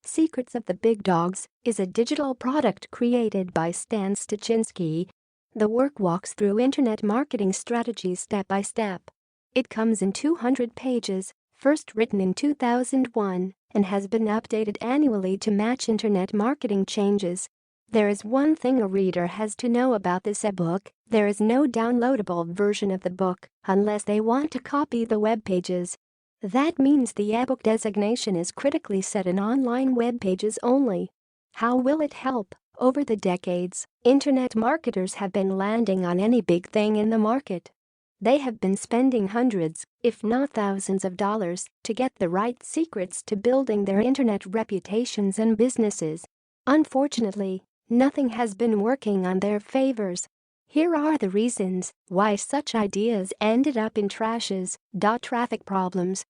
Secrets of the Big Dogs is a digital product created by Stan Stachinski. The work walks through internet marketing strategies step by step. It comes in 200 pages, first written in 2001, and has been updated annually to match internet marketing changes. There is one thing a reader has to know about this ebook: there is no downloadable version of the book unless they want to copy the web pages. That means the ebook designation is critically set in online web pages only. How will it help? Over the decades, internet marketers have been landing on any big thing in the market. They have been spending hundreds, if not thousands of dollars to get the right secrets to building their internet reputations and businesses. Unfortunately, nothing has been working on their favors. Here are the reasons why such ideas ended up in trashes: traffic problems,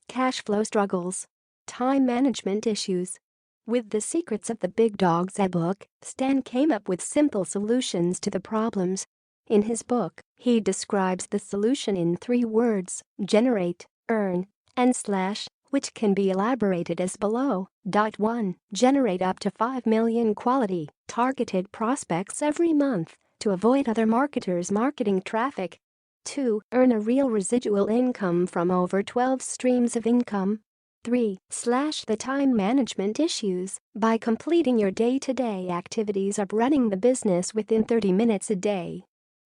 cash flow struggles, time management issues. With the Secrets of the Big Dogs ebook, Stan came up with simple solutions to the problems. In his book, he describes the solution in 3 words: generate, earn, and slash, which can be elaborated as below. 1. Generate up to 5 million quality, targeted prospects every month to avoid other marketers' marketing traffic. 2. Earn a real residual income from over 12 streams of income. 3. Slash the time management issues by completing your day-to-day activities of running the business within 30 minutes a day.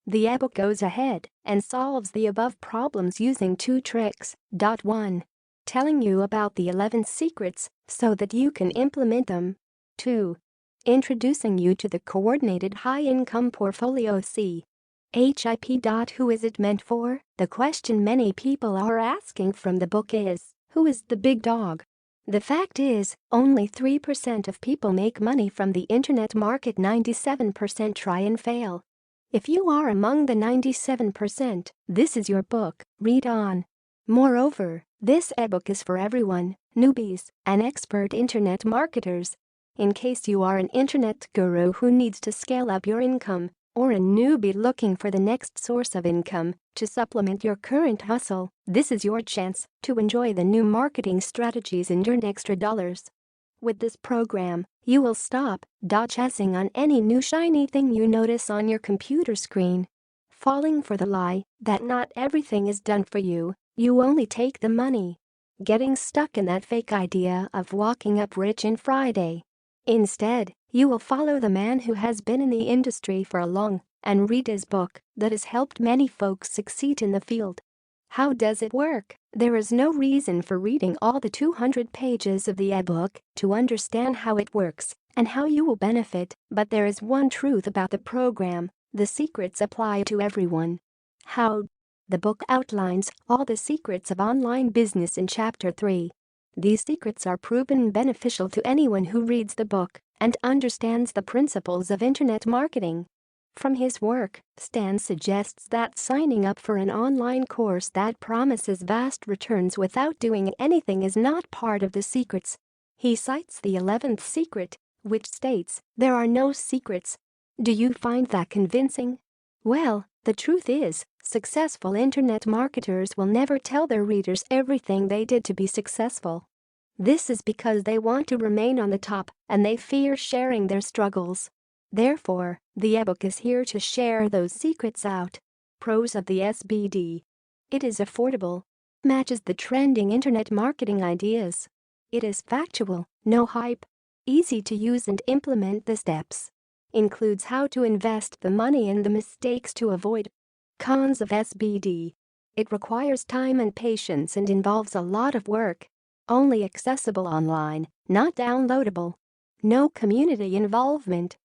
The ebook goes ahead and solves the above problems using 2 tricks. 1. Telling you about the 11 secrets so that you can implement them. 2. Introducing you to the Coordinated High-Income Portfolio CHIP. Who is it meant for? The question many people are asking from the book is, who is the big dog? The fact is, only 3% of people make money from the internet market. 97% try and fail. If you are among the 97%, this is your book. Read on. Moreover, this ebook is for everyone: newbies and expert internet marketers. In case you are an internet guru who needs to scale up your income, or a newbie looking for the next source of income to supplement your current hustle, this is your chance to enjoy the new marketing strategies and earn extra dollars. With this program, you will stop chasing on any new shiny thing you notice on your computer screen, falling for the lie that not everything is done for you, you only take the money, getting stuck in that fake idea of walking up rich in Friday. Instead, you will follow the man who has been in the industry for a long and read his book that has helped many folks succeed in the field. How does it work? There is no reason for reading all the 200 pages of the ebook to understand how it works and how you will benefit, but there is one truth about the program: the secrets apply to everyone. How? The book outlines all the secrets of online business in Chapter 3. These secrets are proven beneficial to anyone who reads the book and understands the principles of internet marketing. From his work, Stan suggests that signing up for an online course that promises vast returns without doing anything is not part of the secrets. He cites the 11th secret, which states, "There are no secrets." Do you find that convincing? Well, the truth is, successful internet marketers will never tell their readers everything they did to be successful. This is because they want to remain on the top and they fear sharing their struggles. Therefore, the ebook is here to share those secrets out. Pros of the SBD: it is affordable, matches the trending internet marketing ideas. It is factual, no hype, easy to use and implement the steps. Includes how to invest the money and the mistakes to avoid. Cons of SBD: it requires time and patience and involves a lot of work. Only accessible online, not downloadable. No community involvement.